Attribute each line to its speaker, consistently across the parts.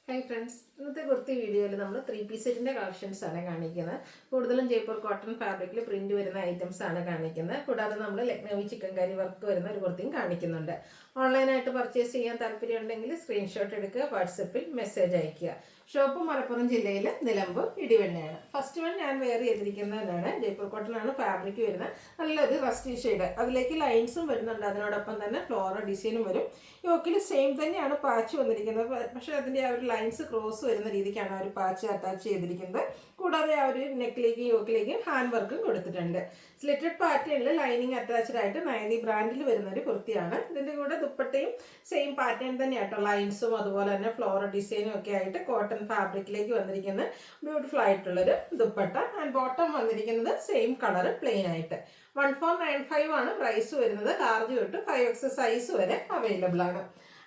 Speaker 1: Hi friends, ഇന്നത്തെ കുർത്തി വീഡിയോയിൽ നമ്മൾ 3 പീസ് സെറ്റിൻ്റെ കളക്ഷൻസ് ആണ് കാണിക്കുന്നത്. കൂടുതലും ജയ്പൂർ കോട്ടൺ ഫാബ്രിക്കിൽ പ്രിന്റ് വരുന്ന ഐറ്റംസ് ആണ് കാണിക്കുന്നത്. കൂടാതെ നമ്മൾ ലക്നൗവി ചിക്കൻ കറി വർക്ക് വരുന്ന ഒരു കുർത്തിയും കാണിക്കുന്നുണ്ട്. ഓൺലൈനായിട്ട് പർച്ചേസ് ചെയ്യാൻ താല്പര്യമുണ്ടെങ്കിൽ സ്ക്രീൻഷോട്ട് എടുക്കുക, വാട്സപ്പിൽ മെസ്സേജ് അയയ്ക്കുക. ഷോപ്പ് മലപ്പുറം ജില്ലയിൽ നിലമ്പൂർ ഇടിവണ്ണയാണ്. ഫസ്റ്റ് വൺ ഞാൻ വെയർ ചെയ്തിരിക്കുന്നതാണ്. ജയ്പൂർ കോട്ടൺ ആണ് ഫാബ്രിക് വരുന്നത്. നല്ലൊരു റസ്റ്റി ഷെയ്ഡ്, അതിലേക്ക് ലൈൻസും വരുന്നുണ്ട്. അതിനോടൊപ്പം തന്നെ ഫ്ലോറൽ ഡിസൈനും വരും. യോക്കിൽ സെയിം തന്നെയാണ് പാച്ച് വന്നിരിക്കുന്നത്. പക്ഷേ അതിൻ്റെ ആ ഒരു ലൈൻസ് ക്രോസ് വരുന്ന രീതിക്കാണ് ആ ഒരു പാച്ച് അറ്റാച്ച് ചെയ്തിരിക്കുന്നത്. കൂടാതെ ആ ഒരു നെക്കിലേക്കും യോക്കിലേക്കും ഹാൻഡ് വർക്കും കൊടുത്തിട്ടുണ്ട്. സ്ലിറ്റഡ് പാറ്റേണിൽ ലൈനിങ് അറ്റാച്ച്ഡ് ആയിട്ട് നൈതി ബ്രാൻഡിൽ വരുന്ന ഒരു കുർത്തിയാണ്. ഇതിൻ്റെ കൂടെ ദുപ്പട്ടയും സെയിം പാറ്റേൺ തന്നെയാട്ടോ. ലൈൻസും അതുപോലെ തന്നെ ഫ്ലോറൽ ഡിസൈനും ഒക്കെ ആയിട്ട് കോട്ടൺ ഫാബ്രിക്കിലേക്ക് വന്നിരിക്കുന്ന ബ്യൂട്ടിഫുൾ ആയിട്ടുള്ളൊരു ദുപ്പട്ട. ആൻഡ് ബോട്ടം വന്നിരിക്കുന്നത് സെയിം കളർ പ്ലെയിൻ ആയിട്ട്. 1495 ആണ് പ്രൈസ് വരുന്നത്. ലാർജ് തൊട്ട് 5X സൈസ് വരെ അവൈലബിൾ ആണ്.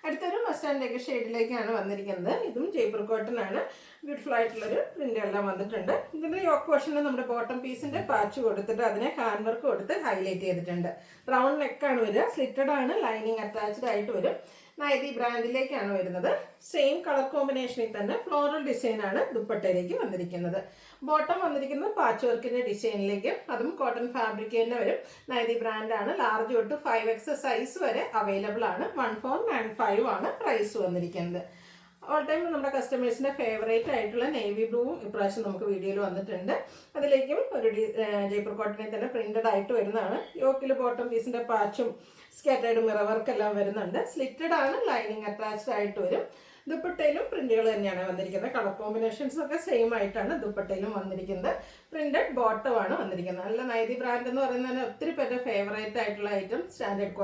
Speaker 1: അടുത്തൊരു മസ്റ്റാൻഡ് ഷെയ്ഡിലേക്കാണ് വന്നിരിക്കുന്നത്. ഇതും ജയ്പൂർ കോട്ടൺ ആണ്. ബ്യൂട്ടിഫുൾ ആയിട്ടുള്ളൊരു പ്രിന്റ് എല്ലാം വന്നിട്ടുണ്ട്. ഇതിൻ്റെ യോക്ക് പോർഷനിൽ നമ്മുടെ ബോട്ടം പീസിന്റെ പാച്ച് കൊടുത്തിട്ട് അതിനെ ഹാൻഡ് വർക്ക് കൊടുത്ത് ഹൈലൈറ്റ് ചെയ്തിട്ടുണ്ട്. റൗണ്ട് നെക്കാണ് വരിക. സ്ലിറ്റഡ് ആണ്, ലൈനിങ് അറ്റാച്ച്ഡ് ആയിട്ട് വരും. നൈതി ബ്രാൻഡിലേക്കാണ് വരുന്നത്. സെയിം കളർ കോമ്പിനേഷനിൽ തന്നെ ഫ്ലോറൽ ഡിസൈൻ ആണ് ദുപ്പട്ടയിലേക്ക് വന്നിരിക്കുന്നത്. ബോട്ടം വന്നിരിക്കുന്നത് പാച്ച് വർക്കിന്റെ ഡിസൈനിലേക്ക്, അതും കോട്ടൺ ഫാബ്രിക് തന്നെ വരും. നൈതി ബ്രാൻഡാണ്. ലാർജ് തൊട്ട് 5X സൈസ് വരെ അവൈലബിൾ ആണ്. 1495 ആണ് പ്രൈസ് വന്നിരിക്കുന്നത്. ഓൾ ടൈം നമ്മുടെ കസ്റ്റമേഴ്സിൻ്റെ ഫേവറേറ്റ് ആയിട്ടുള്ള നേവി ബ്ലൂവും ഇപ്രാവശ്യം നമുക്ക് വീഡിയോയിൽ വന്നിട്ടുണ്ട്. അതിലേക്കും ഒരു ജയ്പൂർ കോട്ടണിൽ തന്നെ പ്രിന്റഡ് ആയിട്ട് വരുന്നതാണ്. യോക്കിൽ ബോട്ടം പീസിൻ്റെ പാച്ചും സ്കാറ്റേർഡ് മിറർ വർക്ക് എല്ലാം വരുന്നുണ്ട്. സ്ലിറ്റഡ് ആണ്, ലൈനിങ് അറ്റാച്ച്ഡ് ആയിട്ട് വരും. ദുപ്പട്ടയിലും പ്രിന്റുകൾ തന്നെയാണ് വന്നിരിക്കുന്നത്. കളർ കോമ്പിനേഷൻസ് ഒക്കെ സെയിം ആയിട്ടാണ് ദുപ്പട്ടയിലും വന്നിരിക്കുന്നത്. പ്രിന്റഡ് ബോട്ടം ആണ് വന്നിരിക്കുന്നത്. നല്ല നൈതി ബ്രാൻഡ് എന്ന് പറയുന്നത് ഒത്തിരി പേരുടെ ഫേവറേറ്റ് ആയിട്ടുള്ള ഐറ്റം. സ്റ്റാൻഡേർഡ്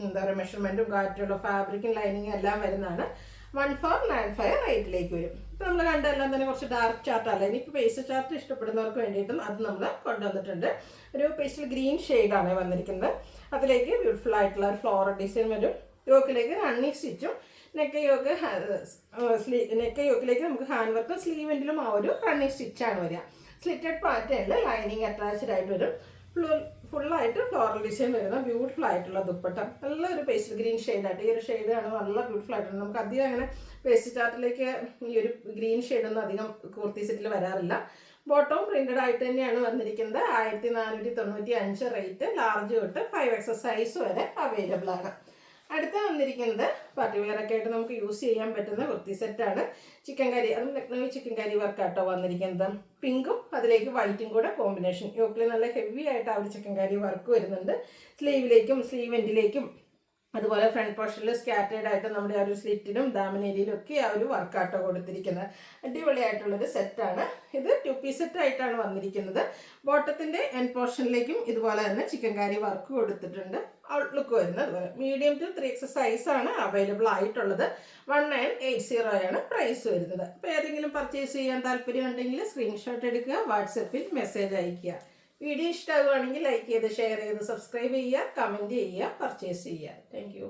Speaker 1: എന്താ പറയുക, മെഷർമെന്റും കാറ്റുള്ള ഫാബ്രിക്കും ലൈനിങ്ങും എല്ലാം വരുന്നതാണ്. 1495 റേറ്റിലേക്ക് വരും. ഇപ്പം നമ്മൾ കണ്ടെല്ലാം തന്നെ കുറച്ച് ഡാർക്ക് ചാർട്ടല്ല. ഇനിയിപ്പോൾ പേസ്റ്റൽ ചാർട്ട് ഇഷ്ടപ്പെടുന്നവർക്ക് വേണ്ടിയിട്ടും അത് നമ്മൾ കൊണ്ടുവന്നിട്ടുണ്ട്. ഒരു പേസ്റ്റൽ ഗ്രീൻ ഷെയ്ഡാണ് വന്നിരിക്കുന്നത്. അതിലേക്ക് ബ്യൂട്ടിഫുൾ ആയിട്ടുള്ള ഒരു ഫ്ലോറൽ ഡിസൈൻ വരും. യോക്കിലേക്ക് റണ്ണിങ് സ്റ്റിച്ചും നെക്ക് യോക്കിലേക്ക് നമുക്ക് ഹാൻഡ് വർക്കും സ്ലീവെൻറ്റിലും ആ ഒരു റണ്ണിങ് സ്റ്റിച്ചാണ് വരിക. സ്ലിറ്റഡ് പാറ്റേണിൽ ലൈനിങ് അറ്റാച്ച്ഡ് ആയിട്ട് വരും. ഫുള്ളായിട്ട് ഫ്ലോറൽ ഡിസൈൻ വരുന്ന ബ്യൂട്ടിഫുൾ ആയിട്ടുള്ള ദുപ്പട്ട. നല്ലൊരു പേസ്റ്റൽ ഗ്രീൻ ഷെയ്ഡായിട്ട്, ഈ ഒരു ഷെയ്ഡാണ് നല്ല ബ്യൂട്ടിഫുൾ ആയിട്ടുണ്ട്. നമുക്ക് അധികം അങ്ങനെ പേസ്റ്റൽ ചാർട്ടിലേക്ക് ഈ ഒരു ഗ്രീൻ ഷെയ്ഡൊന്നും അധികം കുർത്തി സെറ്റിൽ വരാറില്ല. ബോട്ടവും പ്രിന്റഡ് ആയിട്ട് തന്നെയാണ് വന്നിരിക്കുന്നത്. 1495 റേറ്റ്. ലാർജ് തൊട്ട് 5X സൈസ് വരെ അവൈലബിൾ ആണ്. അടുത്ത വന്നിരിക്കുന്നത് പാർട്ടി വെയർ ഒക്കെ ആയിട്ട് നമുക്ക് യൂസ് ചെയ്യാൻ പറ്റുന്ന കുർത്തി സെറ്റാണ്. ചിക്കൻ കറി, അതും ലക്നൗവി ചിക്കൻ കറി വർക്കാട്ടോ വന്നിരിക്കുന്നത്. പിങ്കും അതിലേക്ക് വൈറ്റും കൂടെ കോമ്പിനേഷൻ. യോക്കിൽ നല്ല ഹെവി ആയിട്ട് ആ ഒരു ചിക്കൻ കറി വർക്ക് വരുന്നുണ്ട്. സ്ലീവിലേക്കും സ്ലീവ് എൻഡിലേക്കും അതുപോലെ ഫ്രണ്ട് പോർഷനിൽ സ്കാറ്റേർഡ് ആയിട്ട് നമ്മുടെ ആ ഒരു സ്ലിറ്റിനും ദാമനേരിയിലും ഒക്കെ ആ ഒരു വർക്കാട്ടോ കൊടുത്തിരിക്കുന്നത്. അടിപൊളിയായിട്ടുള്ളൊരു സെറ്റാണ് ഇത്. 2 പീസ് സെറ്റ് ആയിട്ടാണ് വന്നിരിക്കുന്നത്. ബോട്ടത്തിൻ്റെ എൻഡ് പോർഷനിലേക്കും ഇതുപോലെ തന്നെ ചിക്കൻ കറി വർക്ക് കൊടുത്തിട്ടുണ്ട്. ഔട്ട്ലുക്ക് വരുന്നത് അതുപോലെ മീഡിയം ടു 3X സൈസാണ് അവൈലബിൾ ആയിട്ടുള്ളത്. 1980 ആണ് പ്രൈസ് വരുന്നത്. അപ്പോൾ ഏതെങ്കിലും പർച്ചേസ് ചെയ്യാൻ താല്പര്യം ഉണ്ടെങ്കിൽ സ്ക്രീൻഷോട്ട് എടുക്കുക, വാട്സപ്പിൽ മെസ്സേജ് അയയ്ക്കുക. വീഡിയോ ഇഷ്ടമാകുകയാണെങ്കിൽ ലൈക്ക് ചെയ്ത് ഷെയർ ചെയ്ത് സബ്സ്ക്രൈബ് ചെയ്യുക, കമൻറ്റ് ചെയ്യുക, പർച്ചേസ് ചെയ്യുക. താങ്ക്